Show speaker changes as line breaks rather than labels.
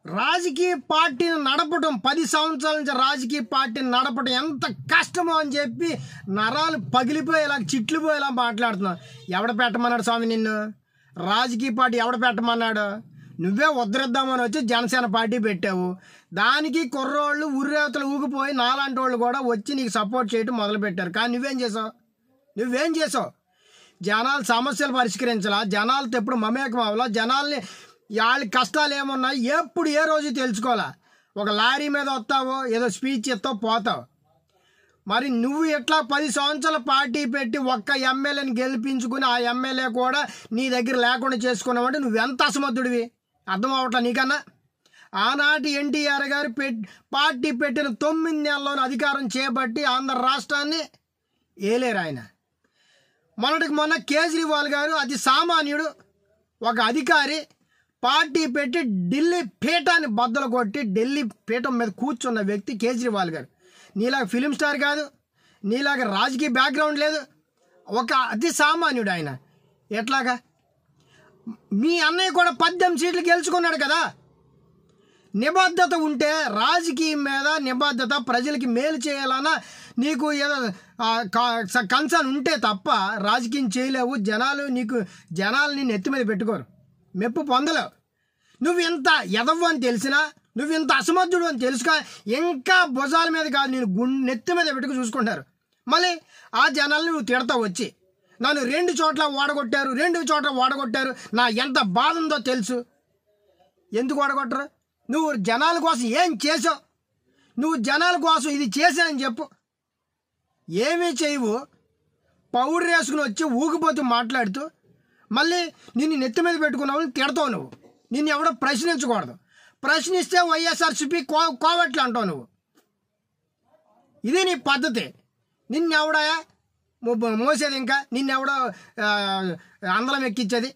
రాజకీయ పార్టీని నడపడం 10 సంవత్సరాల నుంచి రాజకీయ పార్టీని నడపడం ఎంత కష్టమో అని చెప్పి నరాలు పగిలిపోయేలా చిట్లిపోయేలా మాట్లాడుతున్నావు. ఎవడ పెట్టమన్నాడు స్వామి నిన్ను? రాజకీయ పార్టీ ఎవడ పెట్టమన్నాడు? నువ్వే ఉద్ధరిద్దామని వచ్చి జనసేన పార్టీ పెట్టావు. దానికి కుర్రోళ్ళు ఉర్రేతలు ఊగిపోయి నాలాంటి వాళ్ళు కూడా వచ్చి నీకు సపోర్ట్ చేయడం మొదలుపెట్టారు. కానీ నువ్వేం చేసావు? జనాల సమస్యలు పరిష్కరించాలా? జనాలతో ఎప్పుడు మమేకం అవ్వాలా? జనాల్ని వాళ్ళ కష్టాలు ఏమున్నాయి ఎప్పుడు ఏ రోజు తెలుసుకోవాలా? ఒక లారీ మీద వస్తావో ఏదో స్పీచ్ ఇస్తావు పోతావు. మరి నువ్వు ఎట్లా 10 సంవత్సరాల పార్టీ పెట్టి ఒక్క ఎమ్మెల్యేని గెలిపించుకుని ఆ ఎమ్మెల్యే కూడా నీ దగ్గర లేకుండా చేసుకున్నావంటే నువ్వెంత అసమర్థుడివి అర్థం అవట్లా నీకన్నా? ఆనాటి ఎన్టీఆర్ గారు పార్టీ పెట్టిన 9 నెలల్లోనే అధికారం చేపట్టి ఆంధ్ర రాష్ట్రాన్ని ఏలేరు ఆయన. మొన్నటికి మొన్న కేజ్రీవాల్ గారు అతి సామాన్యుడు ఒక అధికారి పార్టీ పెట్టి ఢిల్లీ పీఠాన్ని బద్దలు కొట్టి ఢిల్లీ పీఠం మీద కూర్చున్న వ్యక్తి కేజ్రీవాల్ గారు. నీలాగా ఫిలిం స్టార్ కాదు, నీలాగా రాజకీయ బ్యాక్గ్రౌండ్ లేదు, ఒక అతి సామాన్యుడు ఆయన. ఎట్లాగా? మీ అన్నయ్య కూడా 18 సీట్లు గెలుచుకున్నాడు కదా. నిబద్ధత ఉంటే రాజకీయం మీద నిబద్ధత, ప్రజలకి మేలు చేయాలన్నా నీకు ఏదో కన్సర్న్ ఉంటే తప్ప రాజకీయం చేయలేవు. జనాలు నిన్ను ఎత్తి మీద పెట్టుకోరు, మెప్పు పొందలేవు. నువ్వు ఇంత ఎదవ్వు అని తెలిసినా, నువ్వు ఇంత అసమర్థుడు అని తెలుసుగా ఇంకా భుజాల మీద కాదు నేను నెత్తి మీద పెట్టుకు చూసుకుంటారు. మళ్ళీ ఆ జనాల్ని నువ్వు తిడతావు వచ్చి, నన్ను 2 చోట్ల ఓడగొట్టారు, నా ఎంత బాధ ఉందో తెలుసు. ఎందుకు ఓడగొట్టరు? నువ్వు జనాల కోసం ఏం చేసావు? నువ్వు జనాల కోసం ఇది చేశానని చెప్పు. ఏమీ చేయవు, పౌడర్ వేసుకుని వచ్చి ఊగిపోతూ మాట్లాడుతూ మళ్ళీ నిన్ను నెత్తి మీద పెట్టుకున్నావు తిడతావు. నువ్వు నిన్ను ఎవడో ప్రశ్నించకూడదు, ప్రశ్నిస్తే వైఎస్ఆర్సీపీ కోవట్లు అంటావు నువ్వు. ఇది నీ పద్ధతి. నిన్నెవడాయా మోసేది? ఇంకా నిన్నెవడో అందలం ఎక్కించేది?